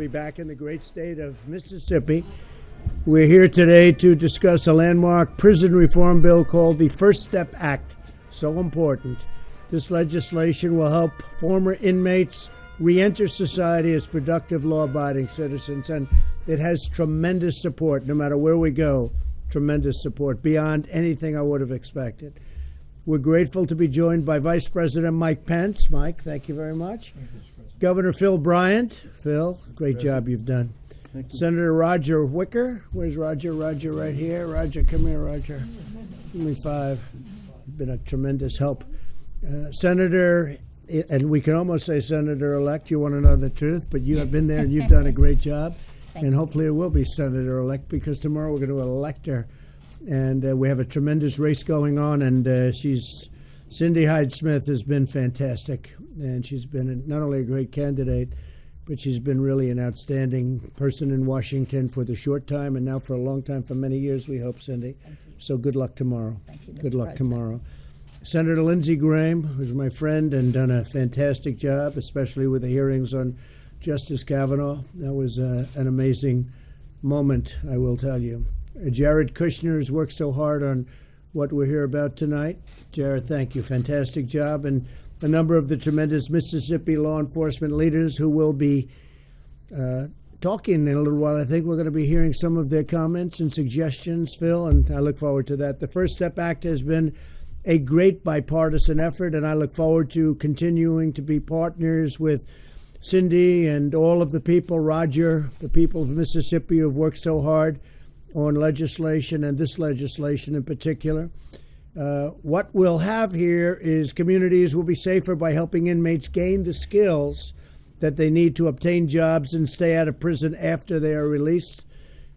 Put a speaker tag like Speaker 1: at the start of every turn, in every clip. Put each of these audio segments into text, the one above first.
Speaker 1: Be back in the great state of Mississippi. We're here today to discuss a landmark prison reform bill called the First Step Act. So important. This legislation will help former inmates re-enter society as productive, law-abiding citizens, and it has tremendous support, no matter where we go. Tremendous support, beyond anything I would have expected. We're grateful to be joined by Vice President Mike Pence. Mike, thank you very much. Governor Phil Bryant. Phil, great job you've done. Senator Roger Wicker. Where's Roger? Roger right here. Roger, come here, Roger. Give me five. You've been a tremendous help. Senator, and we can almost say Senator-elect, you want to know the truth, but you have been there and you've done a great job. And hopefully it will be Senator-elect, because tomorrow we're going to elect her. And we have a tremendous race going on, and Cindy Hyde-Smith has been fantastic, and she's been not only a great candidate, but she's been really an outstanding person in Washington for the short time and now for a long time, for many years, we hope, Cindy. So good luck tomorrow.
Speaker 2: Thank you, Mr.
Speaker 1: Good luck
Speaker 2: President.
Speaker 1: tomorrow. Senator Lindsey Graham, who's my friend and done a fantastic job, especially with the hearings on Justice Kavanaugh. That was an amazing moment, I will tell you. Jared Kushner has worked so hard on what we're here about tonight. Jared, thank you. Fantastic job. And a number of the tremendous Mississippi law enforcement leaders who will be talking in a little while. I think we're going to be hearing some of their comments and suggestions, Phil, and I look forward to that. The First Step Act has been a great bipartisan effort, and I look forward to continuing to be partners with Cindy and all of the people, Roger, the people of Mississippi who have worked so hard on legislation, and this legislation in particular. What we'll have here is communities will be safer by helping inmates gain the skills that they need to obtain jobs and stay out of prison after they are released,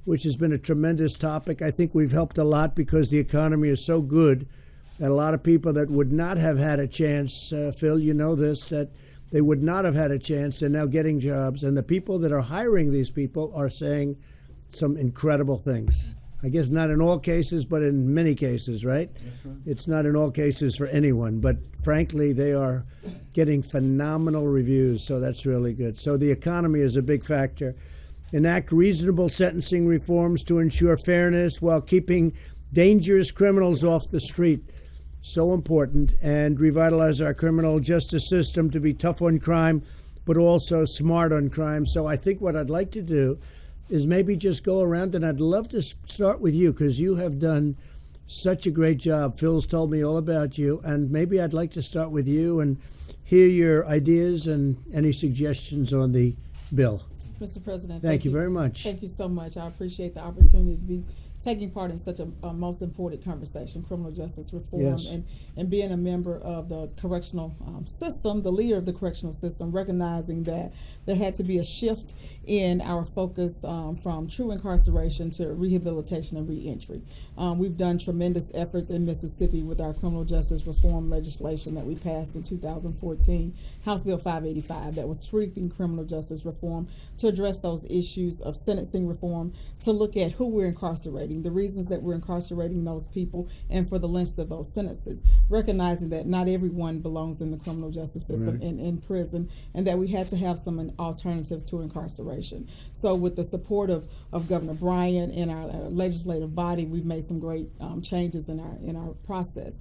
Speaker 1: which has been a tremendous topic. I think we've helped a lot because the economy is so good that a lot of people that would not have had a chance, Phil, you know this, that they would not have had a chance, they're now getting jobs. And the people that are hiring these people are saying some incredible things. I guess not in all cases, but in many cases, right? That's right. It's not in all cases for anyone, but frankly, they are getting phenomenal reviews, so that's really good. So the economy is a big factor. Enact reasonable sentencing reforms to ensure fairness while keeping dangerous criminals off the street. So important. And revitalize our criminal justice system to be tough on crime, but also smart on crime. So I think what I'd like to do is maybe just go around, and I'd love to start with you because you have done such a great job. Phil's told me all about you, and maybe I'd like to start with you and hear your ideas and any suggestions on the bill.
Speaker 2: Mr. President,
Speaker 1: thank you very much.
Speaker 2: Thank you so much. I appreciate the opportunity to be taking part in such a most important conversation, criminal justice reform,
Speaker 1: yes,
Speaker 2: and being a member of the correctional system, the leader of the correctional system, recognizing that there had to be a shift in our focus from true incarceration to rehabilitation and reentry. We've done tremendous efforts in Mississippi with our criminal justice reform legislation that we passed in 2014, House Bill 585, that was sweeping criminal justice reform to address those issues of sentencing reform, to look at who we're incarcerating, the reasons that we're incarcerating those people, and for the lengths of those sentences, recognizing that not everyone belongs in the criminal justice system, right, in prison, and that we had to have some alternatives to incarceration. So with the support of Governor Bryant and our legislative body, we've made some great changes in our process.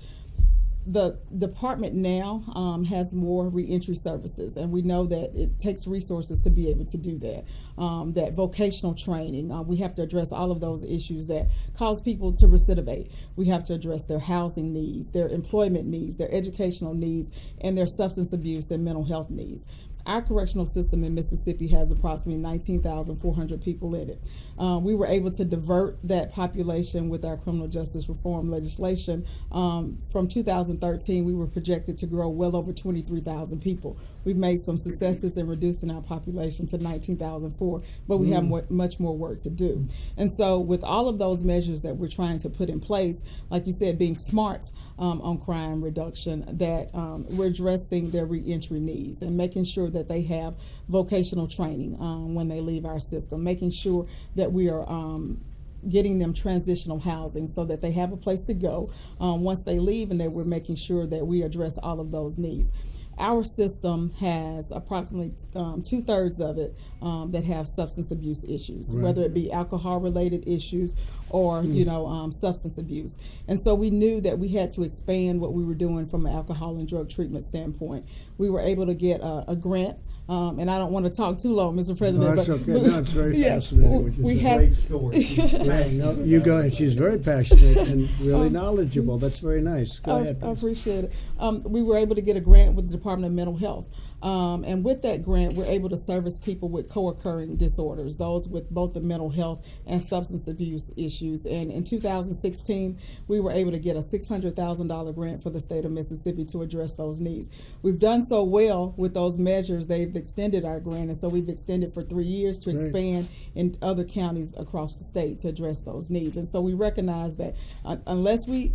Speaker 2: The department now has more reentry services, and we know that it takes resources to be able to do that. That vocational training, we have to address all of those issues that cause people to recidivate. We have to address their housing needs, their employment needs, their educational needs, and their substance abuse and mental health needs. Our correctional system in Mississippi has approximately 19,400 people in it. We were able to divert that population with our criminal justice reform legislation. From 2013, we were projected to grow well over 23,000 people. We've made some successes in reducing our population to 19,004, but we have much more work to do. And so with all of those measures that we're trying to put in place, like you said, being smart on crime reduction, that we're addressing their reentry needs and making sure that they have vocational training when they leave our system, making sure that we are getting them transitional housing so that they have a place to go once they leave, and that we're making sure that we address all of those needs. our system has approximately 2/3 of it that have substance abuse issues,
Speaker 1: Right.
Speaker 2: whether it be alcohol-related issues or substance abuse. And so we knew that we had to expand what we were doing from an alcohol and drug treatment standpoint. We were able to get a grant. And I don't want to talk too long, Mr. President.
Speaker 1: No, that's
Speaker 2: but
Speaker 1: okay. No, it's very fascinating. What you
Speaker 2: we
Speaker 1: said.
Speaker 2: had
Speaker 3: Great story.
Speaker 1: Yeah, no, you go ahead. She's very passionate and really knowledgeable. That's very nice. Go ahead,
Speaker 2: I
Speaker 1: please.
Speaker 2: appreciate it. We were able to get a grant with the Department of Mental Health. And with that grant, we're able to service people with co-occurring disorders, those with both the mental health and substance abuse issues. And in 2016, we were able to get a $600,000 grant for the state of Mississippi to address those needs. We've done so well with those measures, they've extended our grant, and so we've extended for 3 years to
Speaker 1: Great.
Speaker 2: expand in other counties across the state to address those needs. And so we recognize that unless we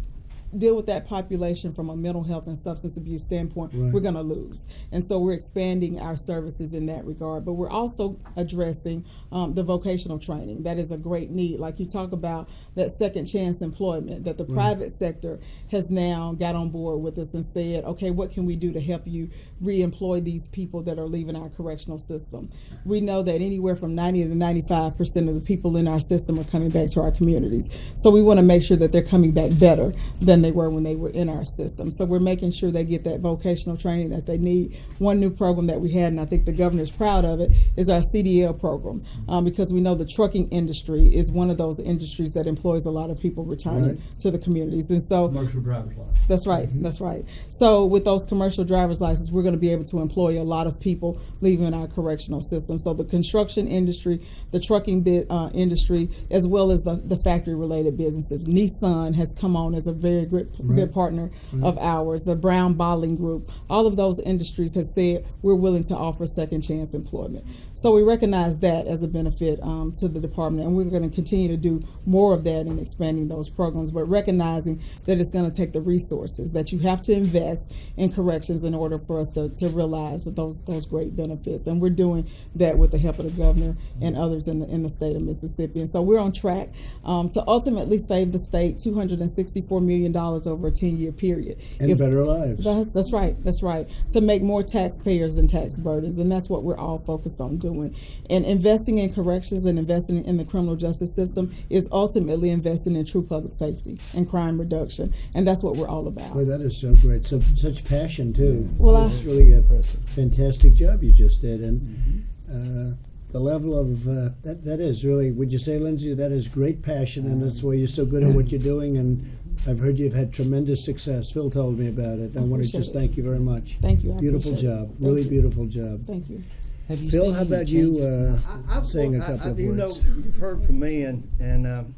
Speaker 2: deal with that population from a mental health and substance abuse standpoint,
Speaker 1: Right.
Speaker 2: we're going to lose. And so we're expanding our services in that regard. But we're also addressing the vocational training. That is a great need. Like you talk about that second chance employment, that the
Speaker 1: Right.
Speaker 2: private sector has now got on board with us and said, okay, what can we do to help you re-employ these people that are leaving our correctional system? We know that anywhere from 90 to 95% of the people in our system are coming back to our communities. So we want to make sure that they're coming back better than they were when they were in our system. So we're making sure they get that vocational training that they need. One new program that we had, and I think the governor's proud of it, is our CDL program, because we know the trucking industry is one of those industries that employs a lot of people returning
Speaker 1: Right.
Speaker 2: to the communities. And so
Speaker 3: Commercial driver's license.
Speaker 2: that's right. That's right. So with those commercial driver's licenses, we're going to be able to employ a lot of people leaving our correctional system. So the construction industry, the trucking industry, as well as the factory-related businesses. Nissan has come on as a very good partner of ours. The Brown Bottling Group, all of those industries have said we're willing to offer second chance employment. So we recognize that as a benefit to the department, and we're going to continue to do more of that in expanding those programs, but recognizing that it's going to take the resources, that you have to invest in corrections in order for us to realize those great benefits. And we're doing that with the help of the governor and others in the state of Mississippi. And so we're on track to ultimately save the state $264 million over a 10-year period.
Speaker 1: And better lives.
Speaker 2: That's right. That's right. To make more taxpayers than tax burdens, and that's what we're all focused on doing. And investing in corrections and investing in the criminal justice system is ultimately investing in true public safety and crime reduction, and that's what we're all about.
Speaker 1: Boy, that is so great. Such passion too.
Speaker 2: Well,
Speaker 1: It's really a fantastic job you just did, and the level of that is really. Would you say, Lindsay, that is great passion, and that's why you're so good at what you're doing. And I've heard you've had tremendous success. Phil told me about it. I want to just thank you very much.
Speaker 2: Thank you. I
Speaker 1: Beautiful
Speaker 2: appreciate it.
Speaker 1: job.
Speaker 2: Thank
Speaker 1: Really
Speaker 2: you.
Speaker 1: beautiful job.
Speaker 2: Thank you.
Speaker 4: Have you
Speaker 1: Phil,
Speaker 4: seen
Speaker 1: how
Speaker 4: any
Speaker 1: about you
Speaker 4: changes?
Speaker 1: saying a couple of
Speaker 3: You know,
Speaker 1: words?
Speaker 3: you've heard from me, and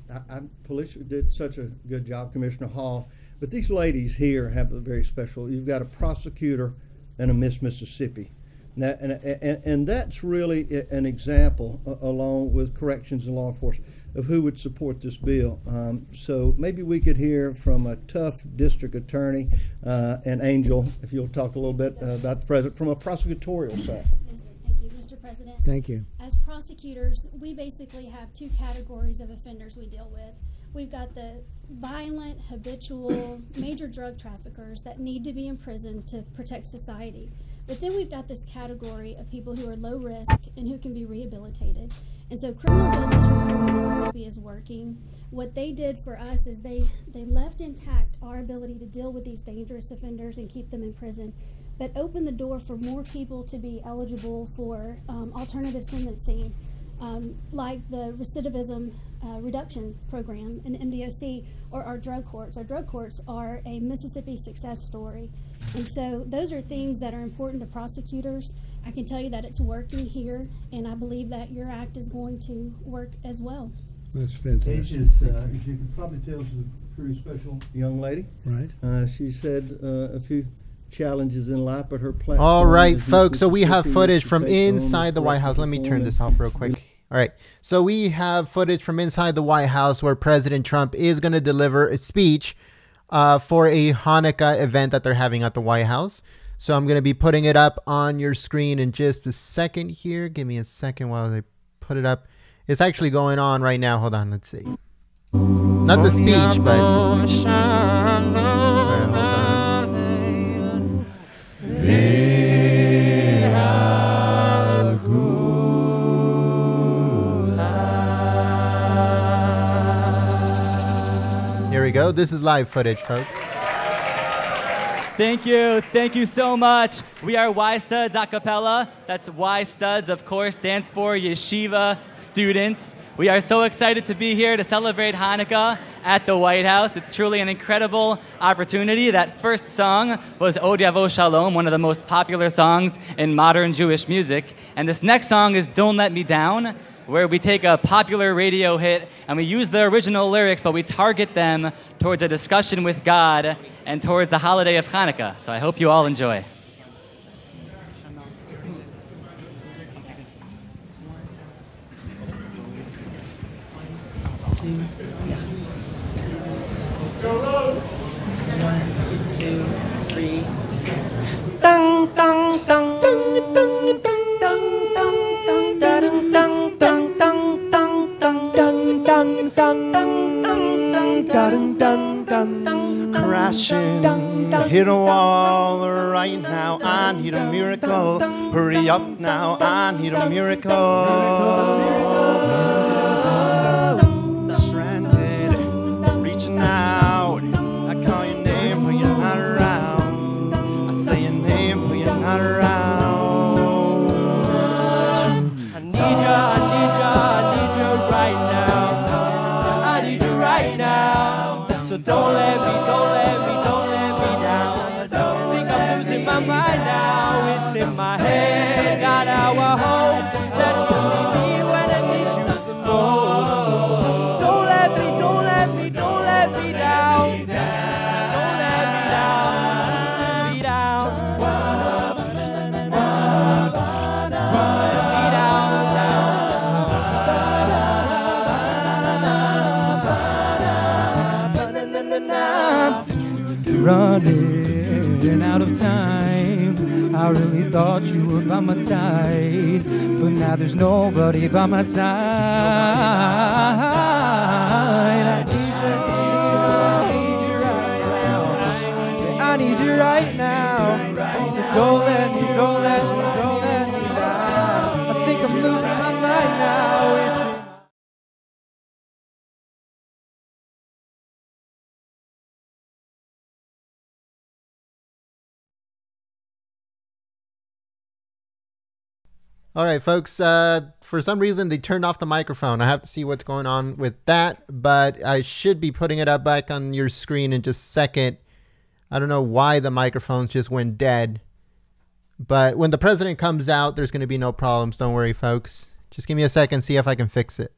Speaker 3: police did such a good job, Commissioner Hall. But these ladies here have a very special. You've got a prosecutor and a Miss Mississippi. Now, and that's really an example, along with corrections and law enforcement, of who would support this bill. So maybe we could hear from a tough district attorney, and Angel, if you'll talk a little bit about the president from a prosecutorial side.
Speaker 5: Yes, sir. Thank you, Mr. President.
Speaker 1: Thank you.
Speaker 5: As prosecutors, we basically have two categories of offenders we deal with. We've got the violent, habitual, major drug traffickers that need to be in prison to protect society. But then we've got this category of people who are low risk and who can be rehabilitated. And so criminal justice reform in Mississippi is working. What they did for us is they left intact our ability to deal with these dangerous offenders and keep them in prison, but opened the door for more people to be eligible for alternative sentencing, like the recidivism reduction program in MDOC, or our drug courts. Our drug courts are a Mississippi success story. And so those are things that are important to prosecutors. I can tell you that it's working here, and I believe that your act is going to work as well.
Speaker 1: That's fantastic.
Speaker 3: Paige is, as you can probably tell, is a pretty special young lady.
Speaker 1: Right.
Speaker 3: She said a few challenges in life, but her platform.
Speaker 4: All right,
Speaker 3: is
Speaker 4: folks. So we have
Speaker 3: Mississippi
Speaker 4: footage
Speaker 3: to
Speaker 4: from
Speaker 3: take on
Speaker 4: inside the White House. Let me turn this off real quick. All right. So we have footage from inside the White House where President Trump is going to deliver a speech for a Hanukkah event that they're having at the White House. So I'm going to be putting it up on your screen in just a second here. Give me a second while they put it up. It's actually going on right now. Hold on. Let's see. Not the speech, but... All right, hold on. show. This is live footage, folks.
Speaker 6: Thank you so much. We are Y Studs a cappella. That's Y Studs, of course, stands for Yeshiva Students. We are so excited to be here to celebrate Hanukkah at the White House. It's truly an incredible opportunity. That first song was Od Yavo Shalom, one of the most popular songs in modern Jewish music. And this next song is Don't Let Me Down, where we take a popular radio hit and we use the original lyrics, but we target them towards a discussion with God and towards the holiday of Hanukkah. So I hope you all enjoy.
Speaker 7: One, two, three. Dang, dang, dang, dang, dang, dang, dang, dang, dang, dang, dang, dang, dang, dang, dang, dang, dang, dang, dang, dang,
Speaker 8: crashing, hit a wall right now. I need a miracle. Hurry up now. I need a miracle. Stranded, reaching out. I call your name, but you're not around. I say your name, but you're not around.
Speaker 7: I need you right now. I need you right now. So don't let me down. I don't think I'm losing my mind now. It's in my head. God, how I hope that you'll be me when I need you the most. Don't let me down. Don't let me down. Let me down. Running out of time. I really thought you were by my side, but now there's nobody by my side. I need you right now. So don't let me down. I think I'm losing my mind now. It's
Speaker 4: All right, folks. For some reason, they turned off the microphone. I have to see what's going on with that, but I should be putting it up back on your screen in just a second. I don't know why the microphones just went dead, but when the president comes out, there's going to be no problems. Don't worry, folks. Just give me a second, see if I can fix it.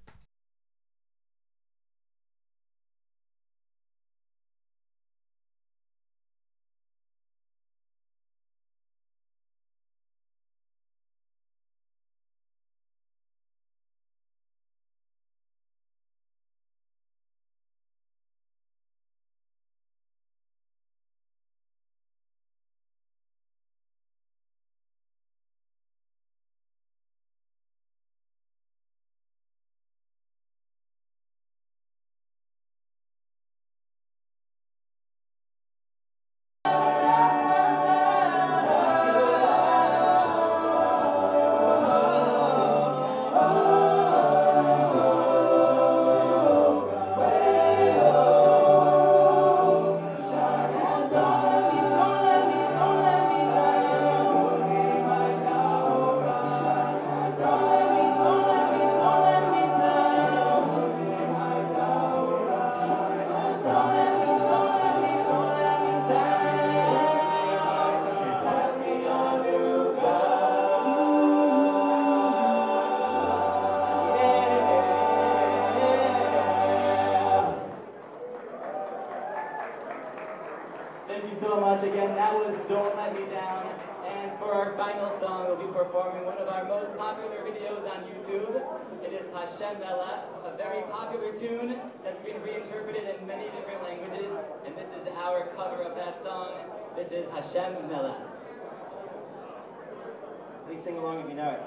Speaker 6: Thank you so much again. That was Don't Let Me Down. And for our final song, we'll be performing one of our most popular videos on YouTube. It is Hashem Melech, a very popular tune that's been reinterpreted in many different languages. And this is our cover of that song. This is Hashem Melech.
Speaker 7: Please sing along if you know it.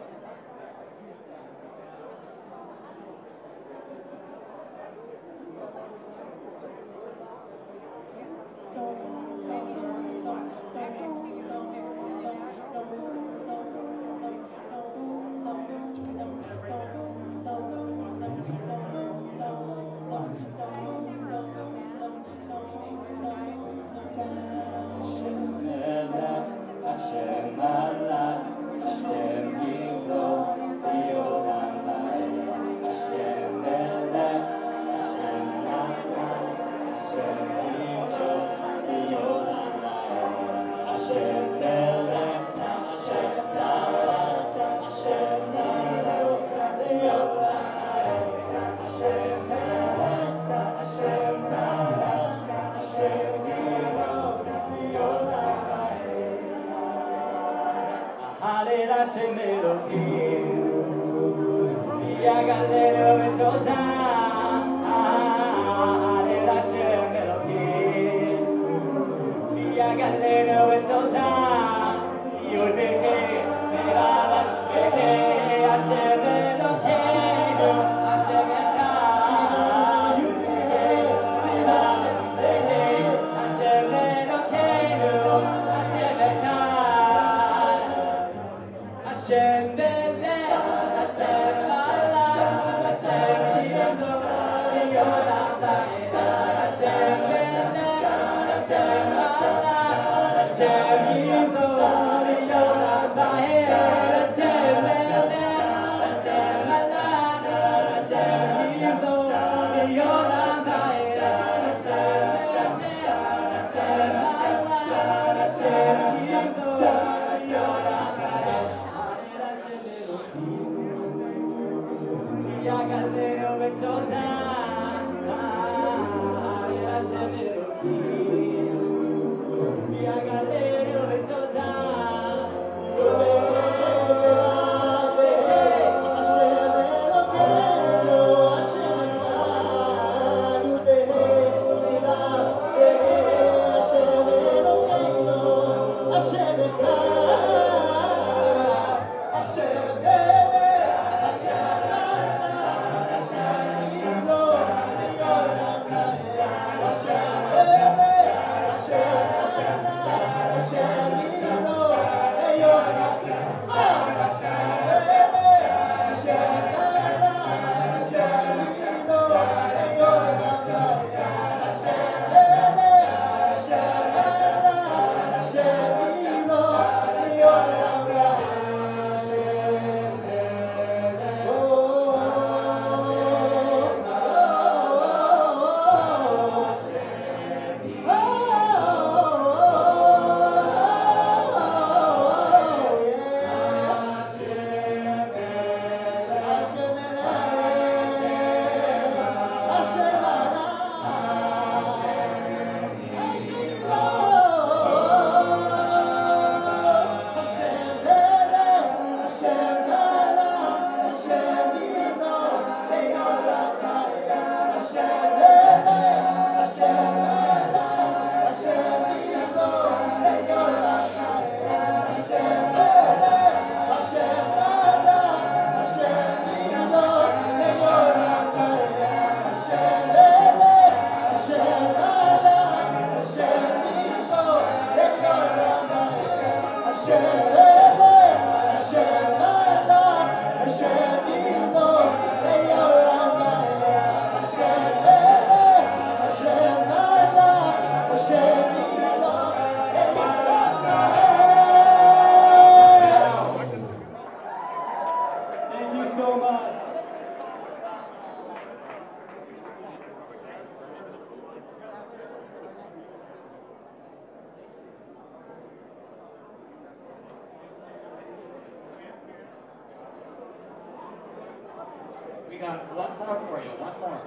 Speaker 9: We got one more for you, one more.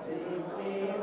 Speaker 9: Leads me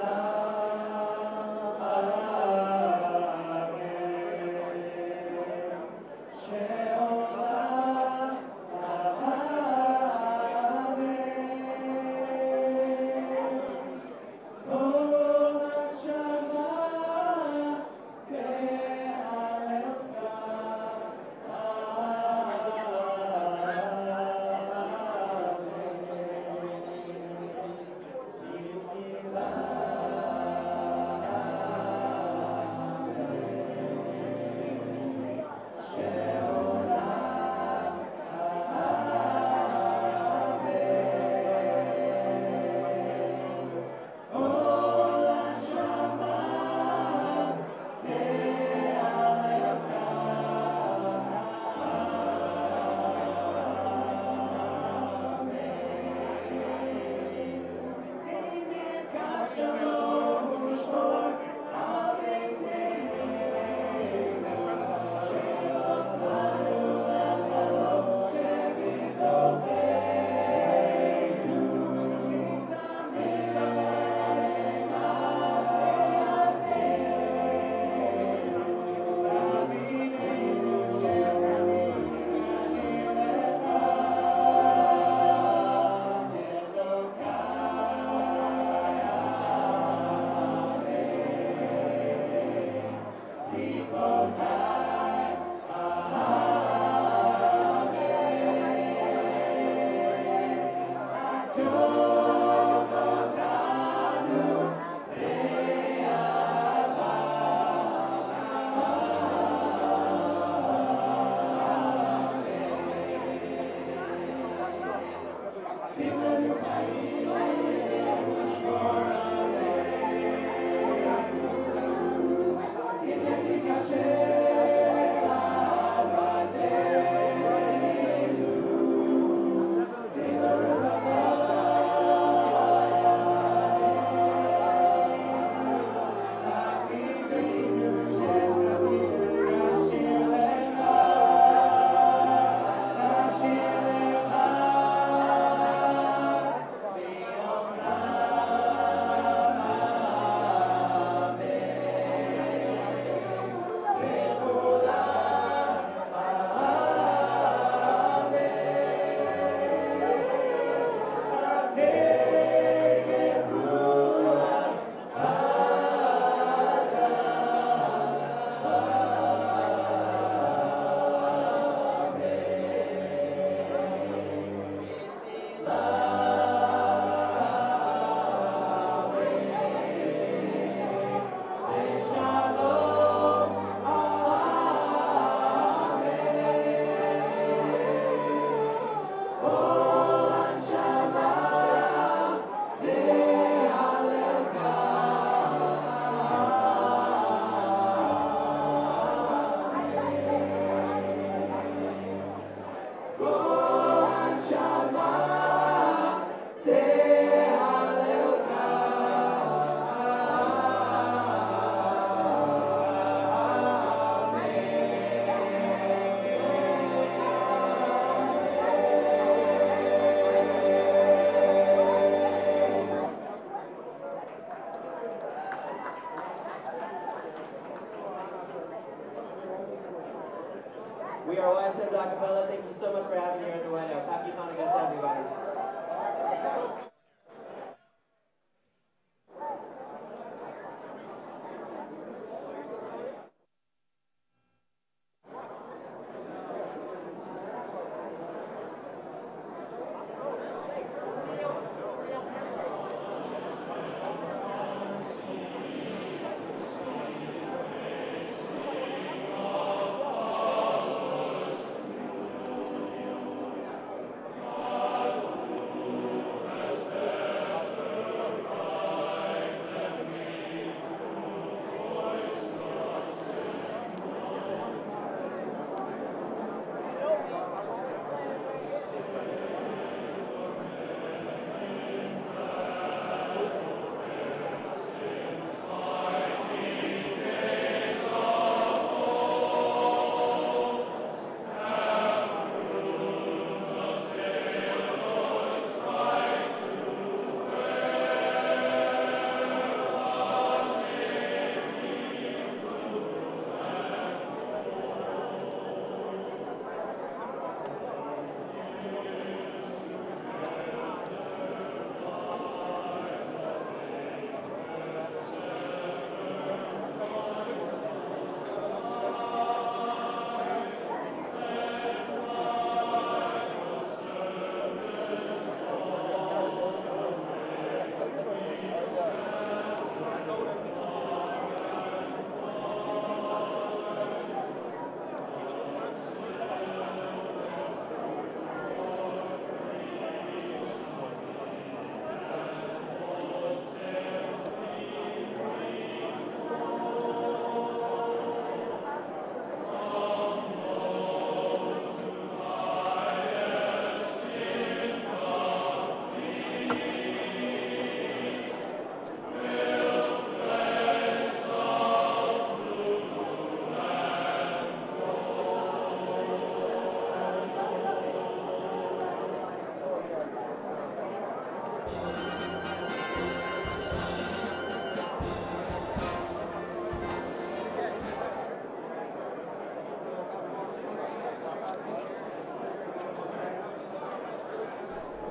Speaker 10: Studs Acapella. Thank you so much for having me here at the White House. Happy Hanukkah to everybody.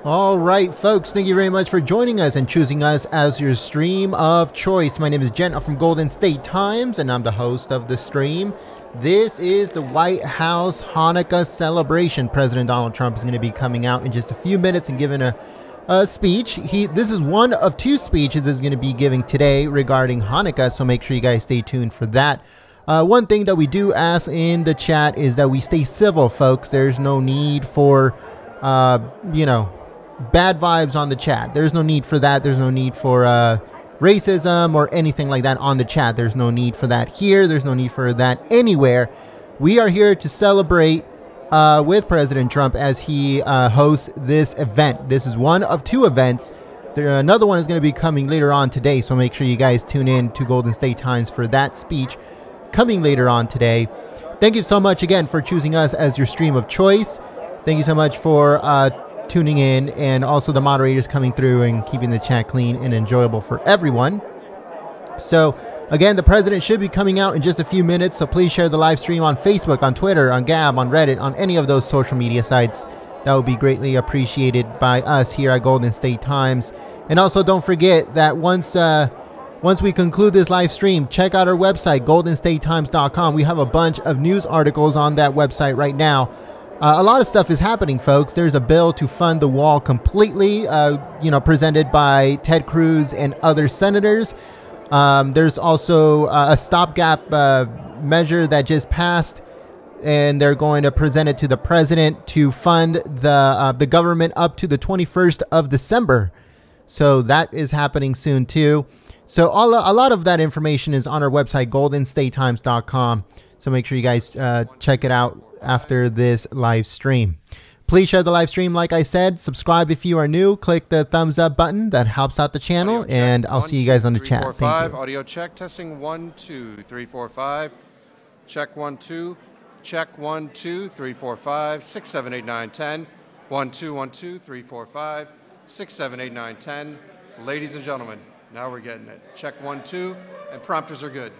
Speaker 4: All right, folks, thank you very much for joining us and choosing us as your stream of choice. My name is Jen. I'm from Golden State Times, and I'm the host of the stream. This is the White House Hanukkah celebration. President Donald Trump is going to be coming out in just a few minutes and giving a speech. This is one of two speeches he's going to be giving today regarding Hanukkah, so make sure you guys stay tuned for that. One thing that we do ask in the chat is that we stay civil, folks. There's no need for, bad vibes on the chat. There's no need for that. There's no need for racism or anything like that on the chat. There's no need for that here. There's no need for that anywhere. We are here to celebrate with President Trump as he hosts this event. This is one of two events. Another one is going to be coming later on today, so make sure you guys tune in to Golden State Times for that speech coming later on today. Thank you so much again for choosing us as your stream of choice. Thank you so much for tuning in, and also the moderators coming through and keeping the chat clean and enjoyable for everyone. So again, the president should be coming out in just a few minutes, so please share the live stream on Facebook, on Twitter, on Gab, on Reddit, on any of those social media sites. That would be greatly appreciated by us here at Golden State Times. And also don't forget that once we conclude this live stream, check out our website, goldenstatetimes.com. We have a bunch of news articles on that website right now. A lot of stuff is happening, folks. There's a bill to fund the wall completely, presented by Ted Cruz and other senators. There's also a stopgap measure that just passed, and they're going to present it to the president to fund the government up to the 21st of December. So that is happening soon, too. So a lot of that information is on our website, goldenstatetimes.com. So make sure you guys check it out after this live stream. Please share the live stream, like I said. Subscribe if you are new. Click the thumbs up button. That helps out the channel. And I'll see you guys on the chat. Thank you.
Speaker 11: Audio check. Testing 1 2 3 4 5. Check 1 2. Check 1 2 3 4 5 6 7 8 9 10. 1 2 1 2 3 4 5 6 7 8 9 10. Ladies and gentlemen, now we're getting it. Check 1 2, and prompters are good.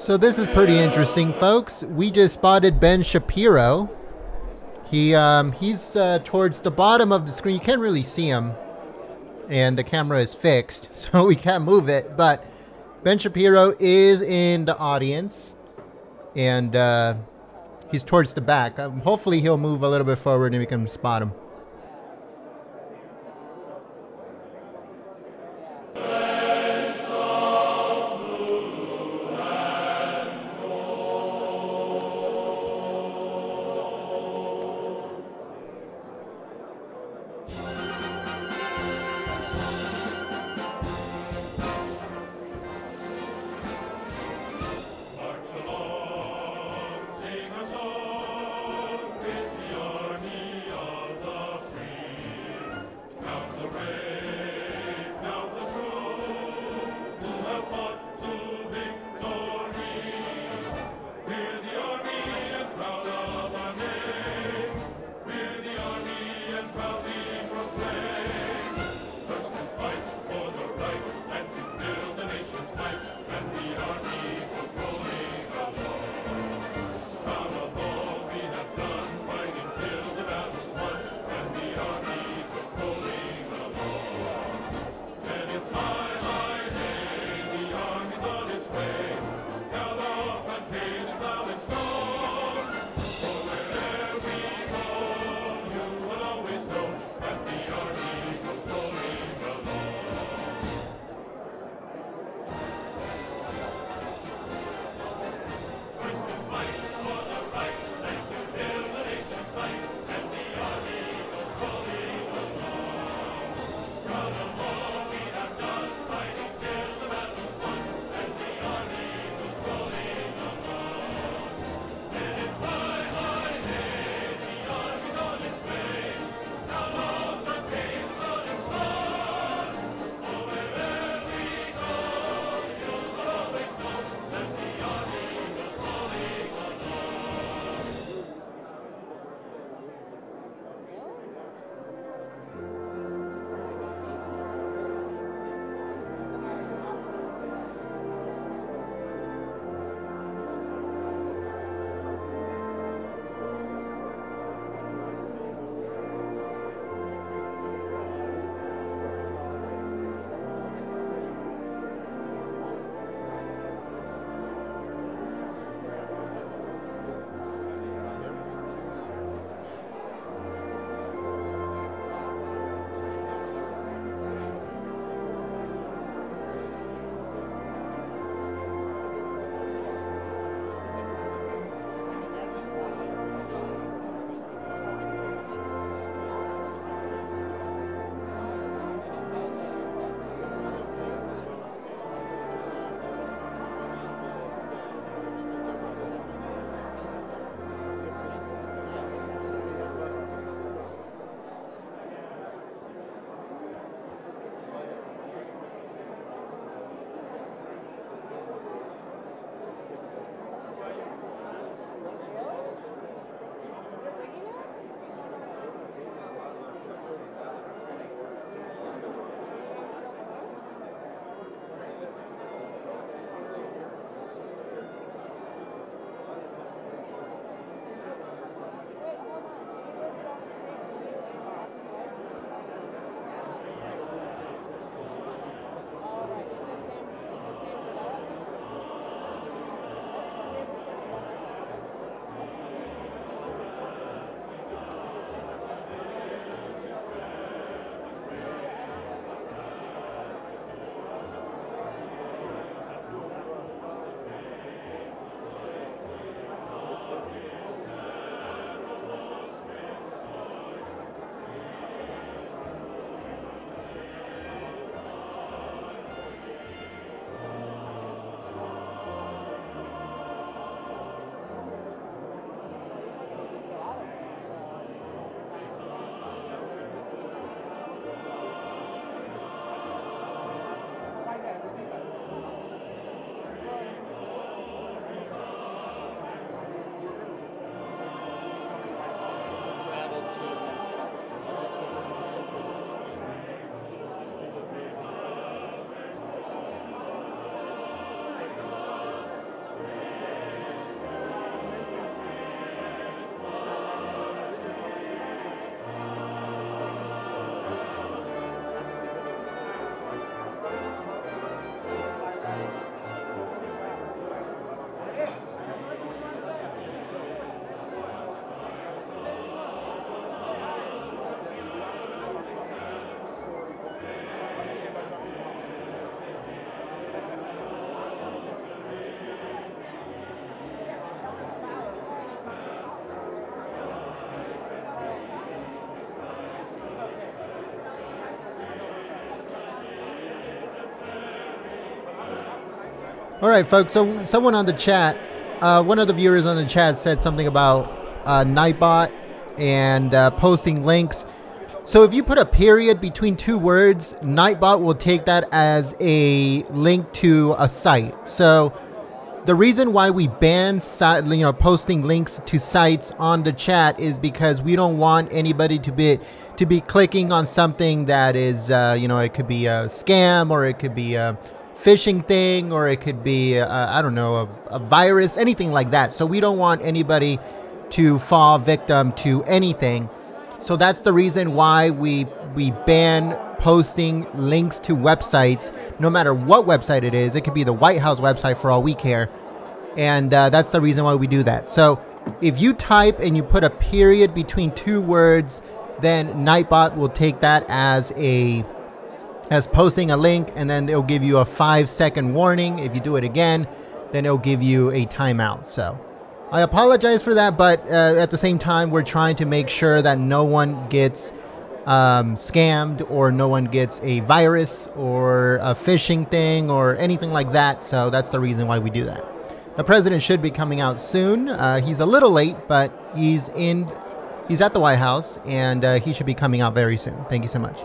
Speaker 4: So this is pretty interesting, folks. We just spotted Ben Shapiro. He's towards the bottom of the screen. You can't really see him, and the camera is fixed, so we can't move it. But Ben Shapiro is in the audience, and he's towards the back. Hopefully he'll move a little bit forward and we can spot him.
Speaker 12: Sing a song with the army of the
Speaker 4: All right, folks. So someone on the chat, one of the viewers on the chat said something about Nightbot and posting links. So if you put a period between two words, Nightbot will take that as a link to a site. So the reason why we ban posting links to sites on the chat is because we don't want anybody to be clicking on something that is it could be a scam, or it could be a phishing thing, or it could be a virus, anything like that. So we don't want anybody to fall victim to anything. So that's the reason why we ban posting links to websites, no matter what website it is. It could be the White House website for all we care. And that's the reason why we do that. So if you type and you put a period between two words, then Nightbot will take that as posting a link, and then it'll give you a 5-second warning. If you do it again, then it'll give you a timeout. So I apologize for that, but at the same time, we're trying to make sure that no one gets scammed, or no one gets a virus or a phishing thing or anything like that. So that's the reason why we do that. The president should be coming out soon. He's a little late, but he's at the White House, and he should be coming out very soon. Thank you so much.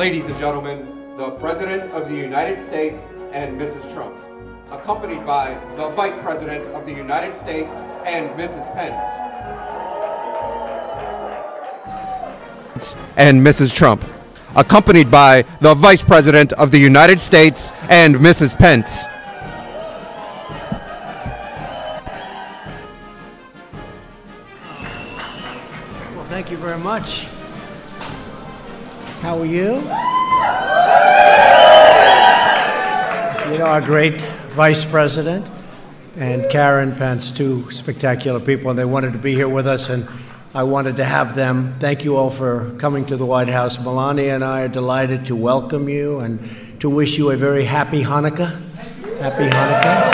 Speaker 11: Ladies and gentlemen, the President of the United States and Mrs. Trump, accompanied by the Vice President of the United States and Mrs. Pence. And Mrs. Trump, accompanied by the Vice President of the United States and Mrs. Pence.
Speaker 1: Well, thank you very much. How are you? You know, our great Vice President and Karen Pence, two spectacular people, and they wanted to be here with us, and I wanted to have them. Thank you all for coming to the White House. Melania and I are delighted to welcome you and to wish you a very happy Hanukkah. Happy Hanukkah.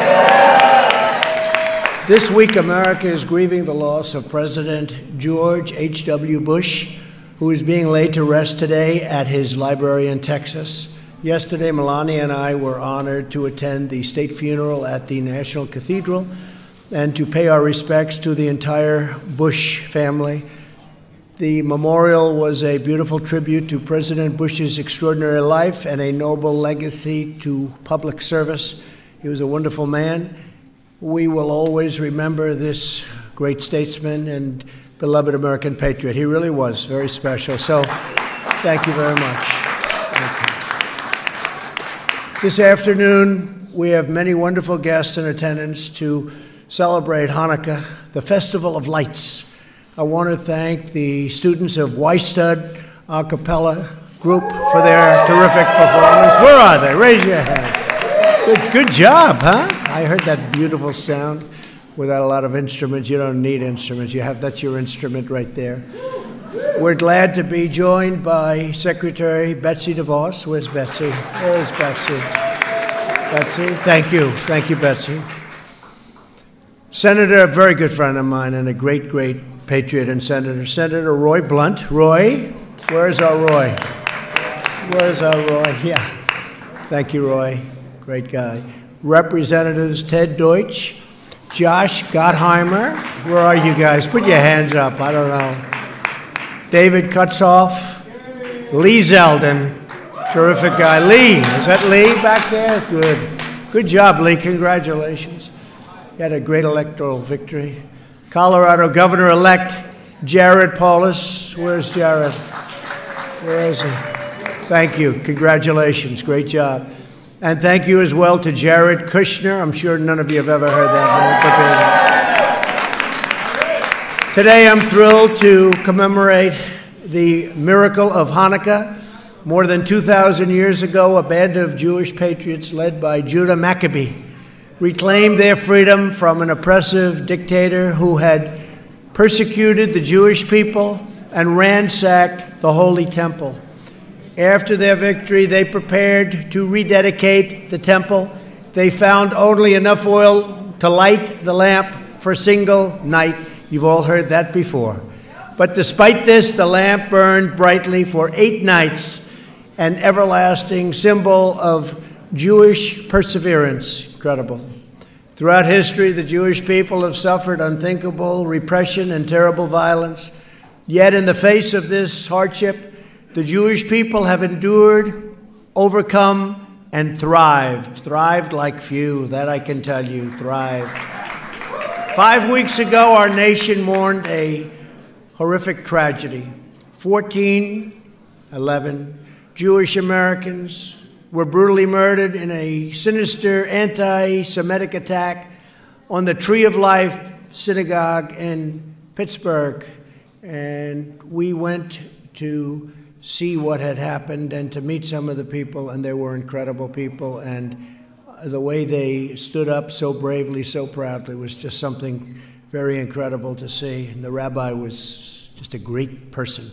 Speaker 1: This week, America is grieving the loss of President George H.W. Bush, who is being laid to rest today at his library in Texas. Yesterday, Melania and I were honored to attend the state funeral at the National Cathedral and to pay our respects to the entire Bush family. The memorial was a beautiful tribute to President Bush's extraordinary life and a noble legacy to public service. He was a wonderful man. We will always remember this great statesman and beloved American patriot. He really was very special. So thank you very much. Thank you. This afternoon, we have many wonderful guests in attendance to celebrate Hanukkah, the Festival of Lights. I want to thank the students of Weistad a cappella group for their terrific performance. Where are they? Raise your hand. Good job, huh? I heard that beautiful sound without a lot of instruments. You don't need instruments. That's your instrument right there. We're glad to be joined by Secretary Betsy DeVos. Where's Betsy? Where's Betsy? Betsy, thank you. Thank you, Betsy. Senator, a very good friend of mine and a great, great patriot and senator, Senator Roy Blunt. Roy, where's our Roy? Where's our Roy? Yeah. Thank you, Roy. Great guy. Representatives Ted Deutsch, Josh Gottheimer. Where are you guys? Put your hands up. I don't know. David Kutzoff, Lee Zeldin, terrific guy. Lee, is that Lee back there? Good. Good job, Lee. Congratulations. You had a great electoral victory. Colorado Governor-elect Jared Polis. Where's Jared? Where is he? Thank you. Congratulations. Great job. And thank you as well to Jared Kushner. I'm sure none of you have ever heard that name. Today I'm thrilled to commemorate the miracle of Hanukkah. More than 2,000 years ago, a band of Jewish patriots led by Judah Maccabee reclaimed their freedom from an oppressive dictator who had persecuted the Jewish people and ransacked the Holy Temple. After their victory, they prepared to rededicate the temple. They found only enough oil to light the lamp for a single night. You've all heard that before. But despite this, the lamp burned brightly for 8 nights, an everlasting symbol of Jewish perseverance. Incredible. Throughout history, the Jewish people have suffered unthinkable repression and terrible violence. Yet in the face of this hardship, the Jewish people have endured, overcome, and thrived. Thrived like few, that I can tell you, thrived. 5 weeks ago, our nation mourned a horrific tragedy. 11 Jewish Americans were brutally murdered in a sinister anti-Semitic attack on the Tree of Life synagogue in Pittsburgh. And we went to see what had happened and to meet some of the people, and they were incredible people. And the way they stood up so bravely, so proudly, was just something very incredible to see. And the rabbi was just a great person.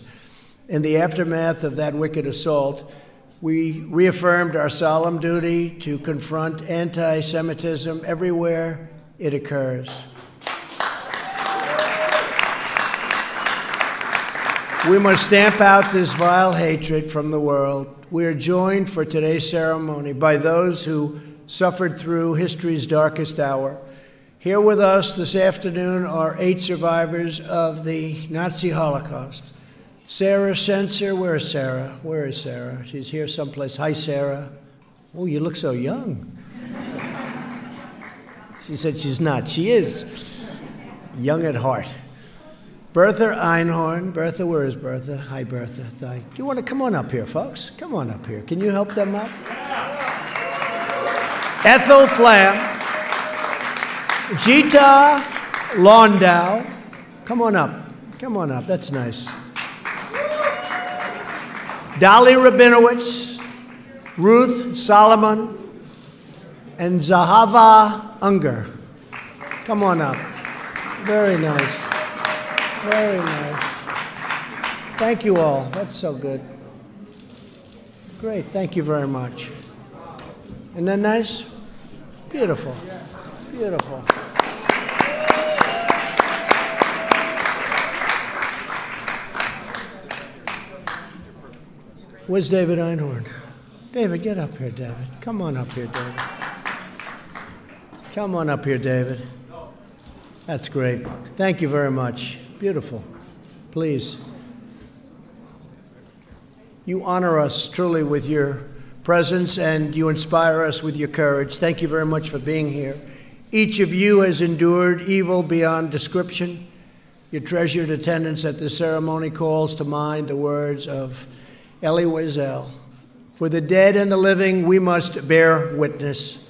Speaker 1: In the aftermath of that wicked assault, we reaffirmed our solemn duty to confront anti-Semitism everywhere it occurs. We must stamp out this vile hatred from the world. We are joined for today's ceremony by those who suffered through history's darkest hour. Here with us this afternoon are 8 survivors of the Nazi Holocaust. Sarah Sensor, where is Sarah? Where is Sarah? She's here someplace. Hi, Sarah. Oh, you look so young. She said she's not. She is young at heart. Bertha Einhorn. Bertha, where is Bertha? Hi, Bertha. Do you want to come on up here, folks? Come on up here. Can you help them up? Ethel Flam. Jita Londow. Come on up. Come on up. That's nice. Dolly Rabinowitz, Ruth Solomon, and Zahava Unger. Come on up. Very nice. Very nice. Thank you all. That's so good. Great. Thank you very much. Isn't that nice? Beautiful. Beautiful. Where's David Einhorn? David, get up here, David. Come on up here, David. Come on up here, David. That's great. Thank you very much. Beautiful. Please. You honor us truly with your presence, and you inspire us with your courage. Thank you very much for being here. Each of you has endured evil beyond description. Your treasured attendance at this ceremony calls to mind the words of Elie Wiesel. For the dead and the living, we must bear witness.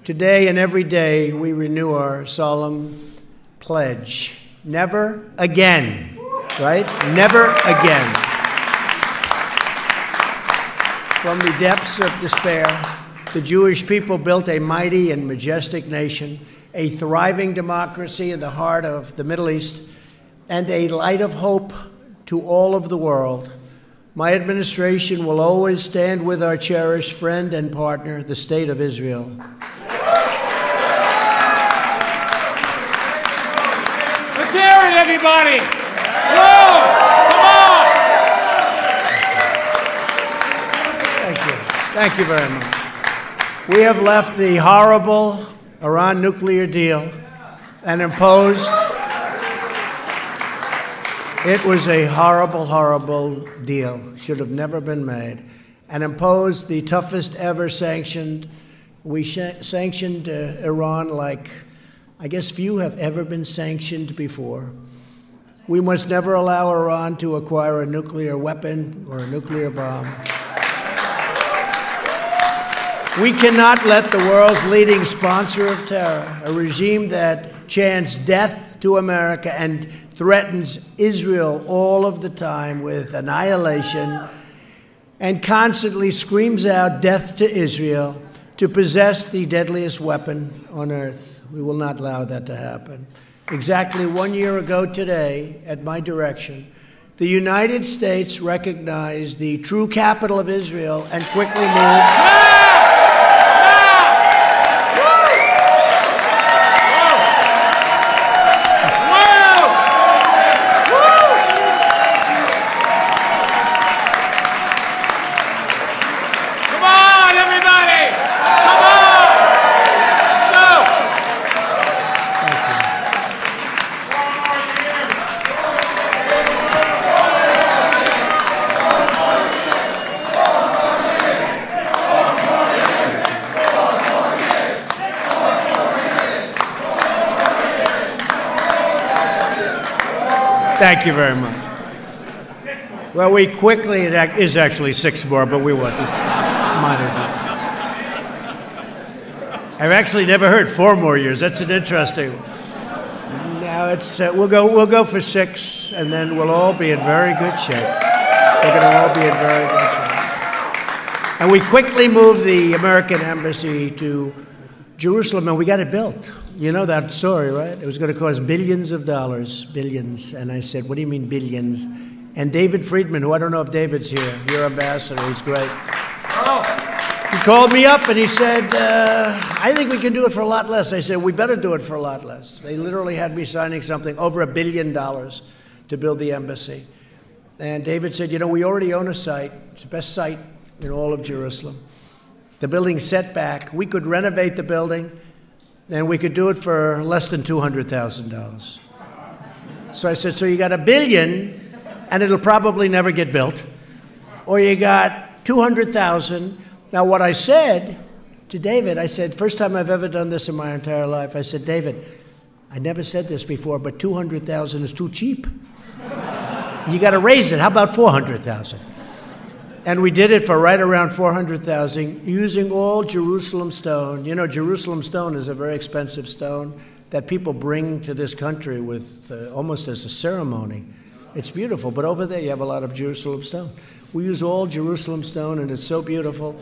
Speaker 1: Today and every day, we renew our solemn pledge. Never again, right? Never again. From the depths of despair, the Jewish people built a mighty and majestic nation, a thriving democracy in the heart of the Middle East, and a light of hope to all of the world. My administration will always stand with our cherished friend and partner, the State of Israel.
Speaker 7: Let's hear it, everybody! Whoa! Come on!
Speaker 1: Thank you. Thank you very much. We have left the horrible Iran nuclear deal and imposed. It was a horrible, horrible deal. Should have never been made. And imposed the toughest ever sanctioned. We sanctioned Iran like, I guess, few have ever been sanctioned before. We must never allow Iran to acquire a nuclear weapon or a nuclear bomb. We cannot let the world's leading sponsor of terror, a regime that chants death to America and threatens Israel all of the time with annihilation and constantly screams out death to Israel, to possess the deadliest weapon on earth. We will not allow that to happen. Exactly 1 year ago today, at my direction, the United States recognized the true capital of Israel and quickly moved. Thank you very much. Well, we quickly, it is actually 6 more, but we want this minor. I've actually never heard 4 more years. That's an interesting. Now it's we'll go for 6, and then we'll all be in very good shape. We're going to all be in very good shape. And we quickly moved the American embassy to Jerusalem, and we got it built. You know that story, right? It was going to cost billions of dollars, billions. And I said, what do you mean billions? And David Friedman, who I don't know if David's here, your ambassador, he's great. He called me up and he said, I think we can do it for a lot less. I said, we better do it for a lot less. They literally had me signing something over $1 billion to build the embassy. And David said, you know, we already own a site. It's the best site in all of Jerusalem. The building's set back. We could renovate the building, and we could do it for less than $200,000. So I said, so you got $1 billion, and it'll probably never get built. Or you got 200,000. Now, what I said to David, I said, first time I've ever done this in my entire life, I said, David, I never said this before, but 200,000 is too cheap. You got to raise it. How about 400,000? And we did it for right around 400,000 using all Jerusalem stone. You know, Jerusalem stone is a very expensive stone that people bring to this country with almost as a ceremony. It's beautiful, but over there you have a lot of Jerusalem stone. We use all Jerusalem stone, and it's so beautiful.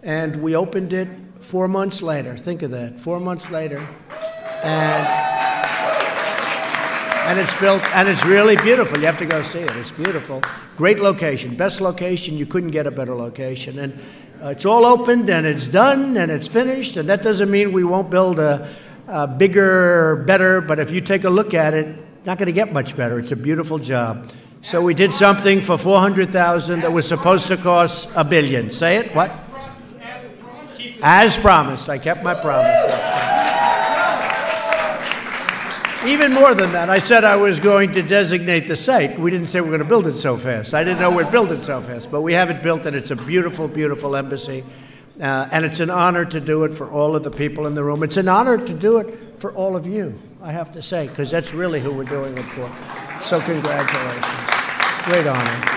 Speaker 1: And we opened it 4 months later. Think of that, 4 months later. And it's built, and it's really beautiful. You have to go see it. It's beautiful. Great location. Best location. You couldn't get a better location. And it's all opened, and it's done, and it's finished. And that doesn't mean we won't build a bigger, better. But if you take a look at it, not going to get much better. It's a beautiful job. So we did something for 400,000 that was supposed to cost $1 billion. Say it. What? As promised. I kept my promise. Even more than that, I said I was going to designate the site. We didn't say we're going to build it so fast. I didn't know we'd build it so fast, but we have it built, and it's a beautiful, beautiful embassy. And it's an honor to do it for all of the people in the room. It's an honor to do it for all of you, I have to say, because that's really who we're doing it for. So congratulations. Great honor.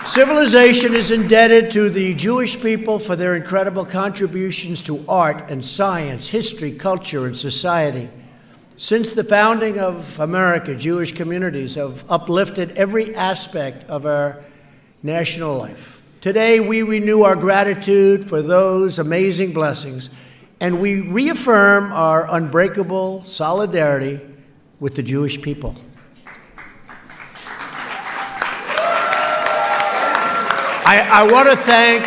Speaker 1: Civilization is indebted to the Jewish people for their incredible contributions to art and science, history, culture, and society. Since the founding of America, Jewish communities have uplifted every aspect of our national life. Today, we renew our gratitude for those amazing blessings, and we reaffirm our unbreakable solidarity with the Jewish people. I want to thank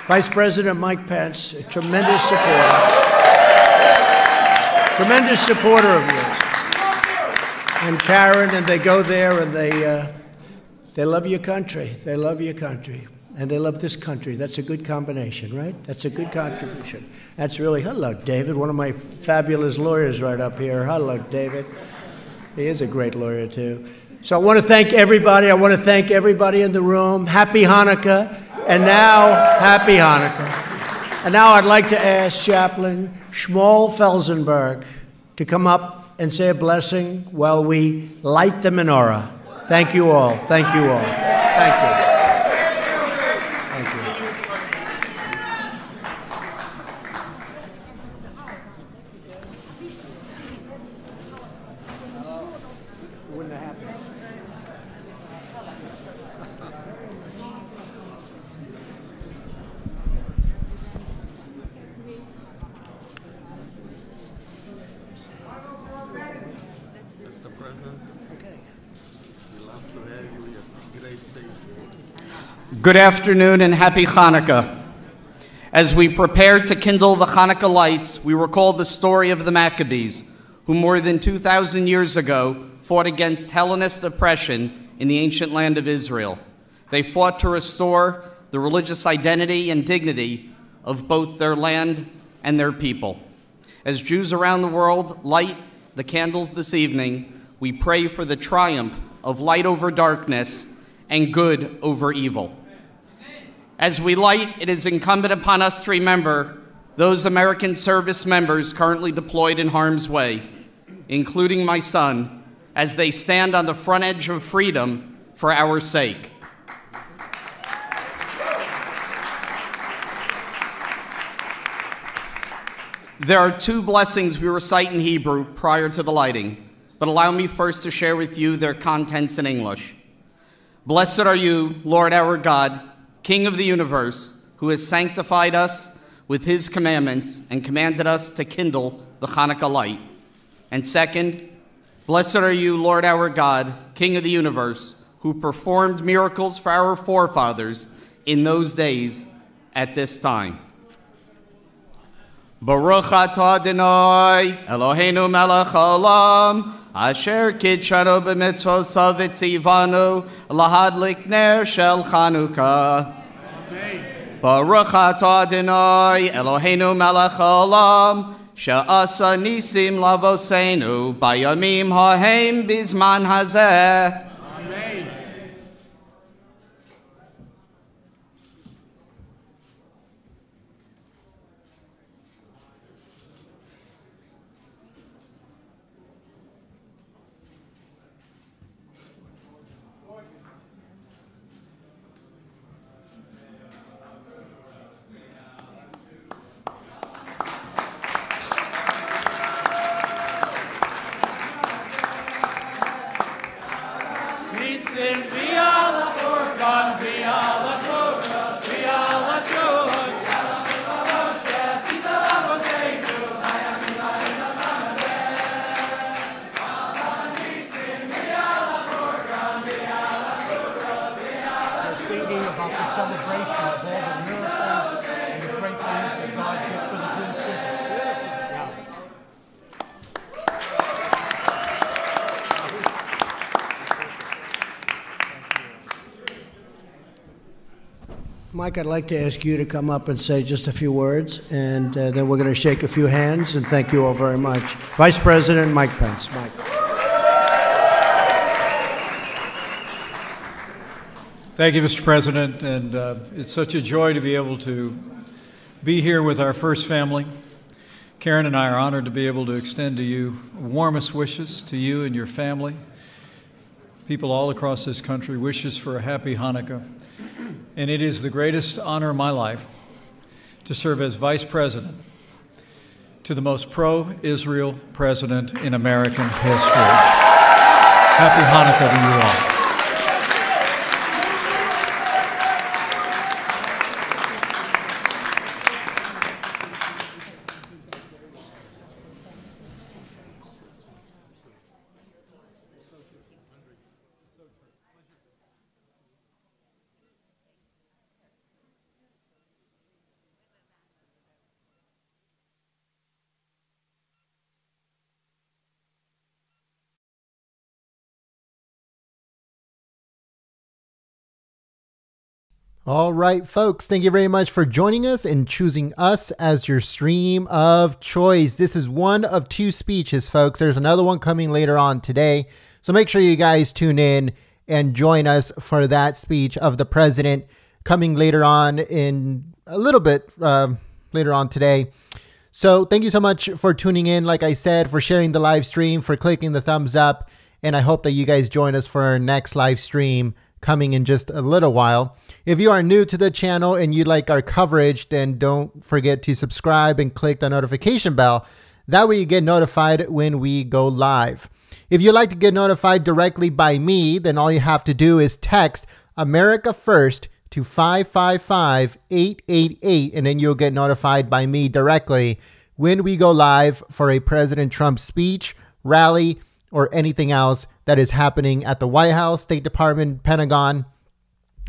Speaker 1: Vice President Mike Pence, a tremendous supporter of yours, and Karen, and they go there and they love your country. They love your country, and they love this country. That's a good combination, right? That's a good contribution. That's really, hello, David, one of my fabulous lawyers right up here. Hello, David. He is a great lawyer, too. So I want to thank everybody. I want to thank everybody in the room. Happy Hanukkah. And now, happy Hanukkah. And now I'd like to ask Chaplain Shmuel Felsenberg to come up and say a blessing while we light the menorah. Thank you all. Thank you all. Thank you. Thank you. Wouldn't have happened.
Speaker 8: Mr. President,
Speaker 1: Okay.
Speaker 8: we love to have you. You're a great day.
Speaker 12: Good afternoon and happy Hanukkah. As we prepare to kindle the Hanukkah lights, we recall the story of the Maccabees, who more than 2,000 years ago fought against Hellenist oppression in the ancient land of Israel. They fought to restore the religious identity and dignity of both their land and their people. As Jews around the world light the candles this evening, we pray for the triumph of light over darkness and good over evil. As we light, it is incumbent upon us to remember those American service members currently deployed in harm's way, including my son, as they stand on the front edge of freedom for our sake. There are two blessings we recite in Hebrew prior to the lighting, but allow me first to share with you their contents in English. Blessed are you, Lord our God, King of the universe, who has sanctified us with his commandments and commanded us to kindle the Hanukkah light. And second, blessed are you, Lord our God, King of the universe, who performed miracles for our forefathers in those days at this time. Baruch atah Adonai, Eloheinu melech haolam, asher kidshanu b'mitzvosav v'tzivanu lahadlik ner shel Chanukah. Baruch atah Adonai, Eloheinu melech haolam, She'asa nisim lavosenu bayamim hahem bizman hazeh.
Speaker 1: Mike, I'd like to ask you to come up and say just a few words, and then we're going to shake a few hands, and thank you all very much. Vice President Mike Pence. Mike.
Speaker 13: Thank you, Mr. President, and it's such a joy to be able to be here with our first family. Karen and I are honored to be able to extend to you warmest wishes to you and your family. People all across this country, wishes for a happy Hanukkah. And it is the greatest honor of my life to serve as Vice President to the most pro-Israel president in American history. Happy Hanukkah to you all.
Speaker 4: All right, folks, thank you very much for joining us and choosing us as your stream of choice. This is one of two speeches, folks. There's another one coming later on today. So make sure you guys tune in and join us for that speech of the president coming later on in a little bit later on today. So thank you so much for tuning in, like I said, for sharing the live stream, for clicking the thumbs up. And I hope that you guys join us for our next live stream coming in just a little while. If you are new to the channel and you like our coverage, then don't forget to subscribe and click the notification bell. That way you get notified when we go live. If you'd like to get notified directly by me, then all you have to do is text America First to 555-888, and then you'll get notified by me directly when we go live for a President Trump speech, rally, or anything else that is happening at the White House, State Department, Pentagon,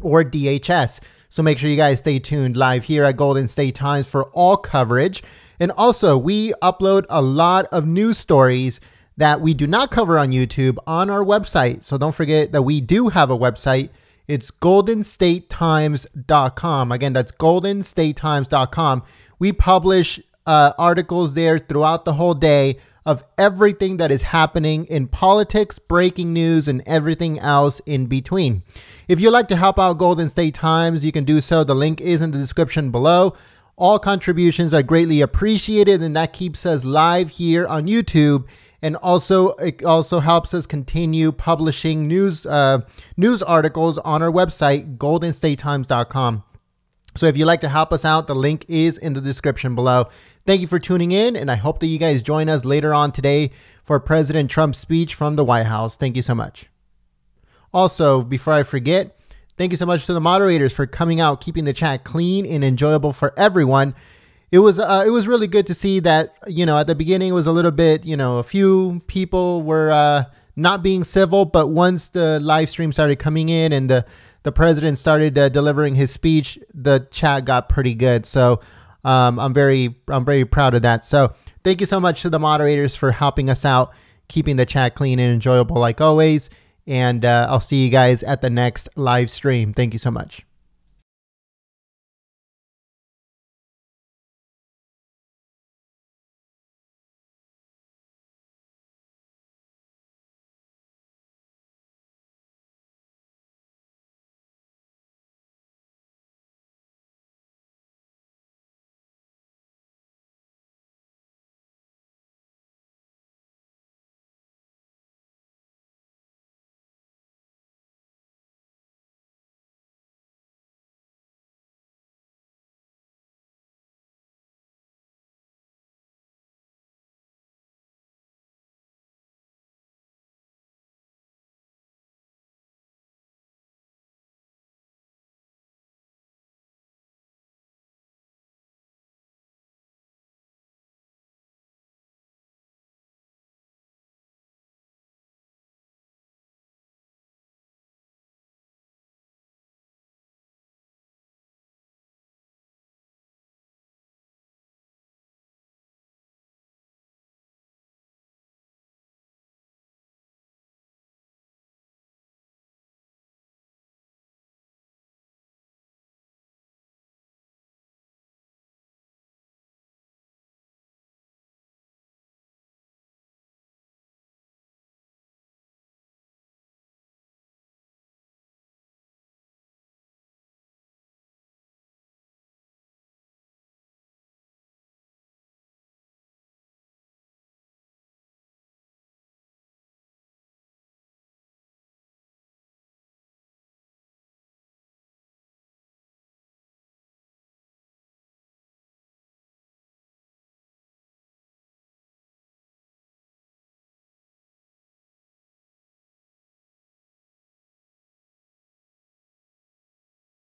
Speaker 4: or DHS. So make sure you guys stay tuned live here at Golden State Times for all coverage. And also, we upload a lot of news stories that we do not cover on YouTube on our website. So don't forget that we do have a website. It's goldenstatetimes.com. Again, that's goldenstatetimes.com. We publish articles there throughout the whole day of everything that is happening in politics, breaking news, and everything else in between. If you'd like to help out Golden State Times, you can do so. The link is in the description below. All contributions are greatly appreciated, and that keeps us live here on YouTube. And also, it also helps us continue publishing news articles on our website, goldenstatetimes.com. So if you'd like to help us out, the link is in the description below. Thank you for tuning in, and I hope that you guys join us later on today for President Trump's speech from the White House. Thank you so much. Also, before I forget, thank you so much to the moderators for coming out, keeping the chat clean and enjoyable for everyone. It was really good to see that, at the beginning it was a little bit, a few people were not being civil, but once the live stream started coming in and the president started delivering his speech, the chat got pretty good. So I'm very proud of that. So thank you so much to the moderators for helping us out, keeping the chat clean and enjoyable like always. And I'll see you guys at the next live stream. Thank you so much.